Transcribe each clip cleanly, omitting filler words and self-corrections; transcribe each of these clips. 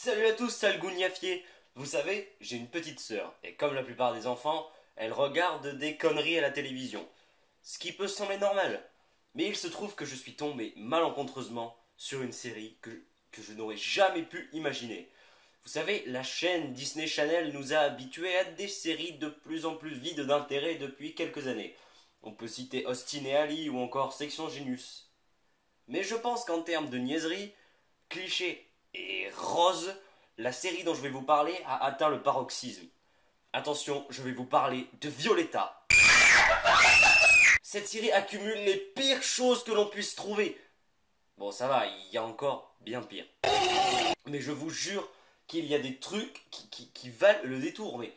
Salut à tous, sale gougnafier. Vous savez, j'ai une petite sœur, et comme la plupart des enfants, elle regarde des conneries à la télévision. Ce qui peut sembler normal. Mais il se trouve que je suis tombé malencontreusement sur une série que je n'aurais jamais pu imaginer. Vous savez, la chaîne Disney Channel nous a habitués à des séries de plus en plus vides d'intérêt depuis quelques années. On peut citer Austin et Ali ou encore Section Genius. Mais je pense qu'en termes de niaiserie, clichés et rose, la série dont je vais vous parler a atteint le paroxysme. Attention, je vais vous parler de Violetta. Cette série accumule les pires choses que l'on puisse trouver. Bon, ça va, il y a encore bien pire. Mais je vous jure qu'il y a des trucs qui valent le détour. Mais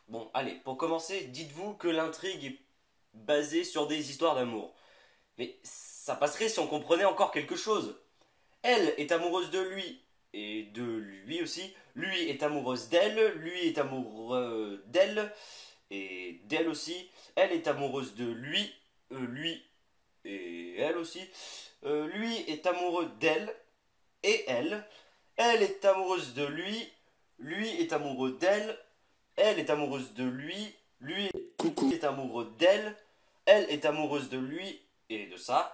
bon, allez, pour commencer, dites-vous que l'intrigue est basée sur des histoires d'amour. Mais ça passerait si on comprenait encore quelque chose. Elle est amoureuse de lui, et de lui aussi. Lui est amoureuse d'elle, lui est amoureux d'elle, et d'elle aussi. Elle est amoureuse de lui, lui et elle aussi. Lui est amoureux d'elle, et elle. Elle est amoureuse de lui, lui est amoureux d'elle, elle est amoureuse de lui, lui est amoureux d'elle, elle est amoureuse de lui et de ça.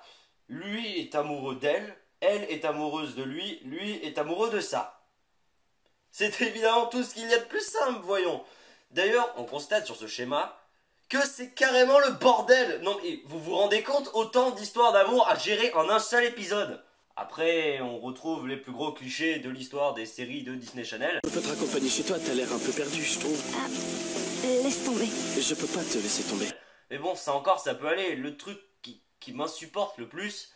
Lui est amoureux d'elle, elle est amoureuse de lui est amoureux de ça. C'est évidemment tout ce qu'il y a de plus simple, voyons. D'ailleurs, on constate sur ce schéma que c'est carrément le bordel. Non mais vous vous rendez compte, autant d'histoires d'amour à gérer en un seul épisode. Après, on retrouve les plus gros clichés de l'histoire des séries de Disney Channel. Je peux te raccompagner chez toi, t'as l'air un peu perdu, je trouve. Ah, laisse tomber. Je peux pas te laisser tomber. Mais bon, ça encore, ça peut aller. Le truc qui m'insupporte le plus,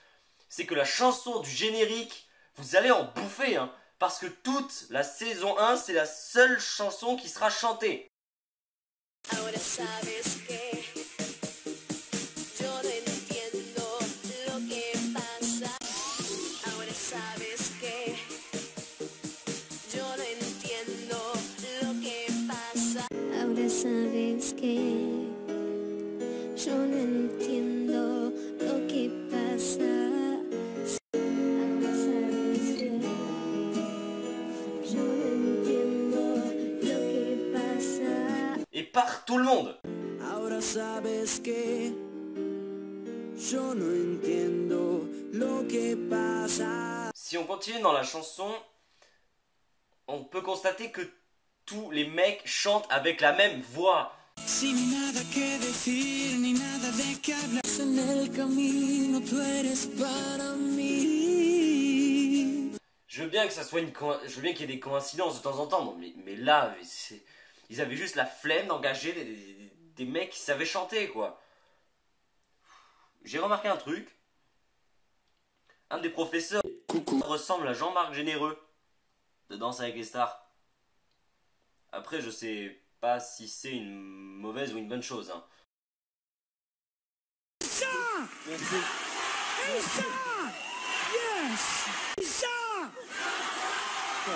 c'est que la chanson du générique, vous allez en bouffer, hein. Parce que toute la saison 1, c'est la seule chanson qui sera chantée. Sabes que yo no entiendo lo que pasa. Ahora sabes que yo no entiendo lo que pasa. Et par tout le monde. Ahora sabes que yo no entiendo lo que pasa. Si on continue dans la chanson, on peut constater que tous les mecs chantent avec la même voix. Sin nada que decir ni nada de qué hablar. En el camino tú eres para mí. Je veux bien que ça soit je veux bien qu'il y ait des coïncidences de temps en temps, mais là, ils avaient juste la flemme d'engager des mecs qui savaient chanter, quoi. J'ai remarqué un truc. Un des professeurs ressemble à Jean-Marc Généreux de Danse avec les stars. Après, je sais pas si c'est une mauvaise ou une bonne chose, hein. Ça! Merci. Et ça! Yes! Et ça!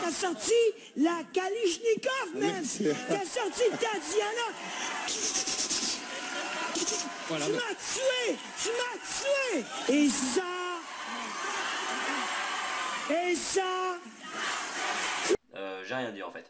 T'as sorti la Kalishnikov, même! T'as sorti Tatiana! Voilà. Tu m'as tué! Tu m'as tué! Et ça! Et ça! J'ai rien dit en fait.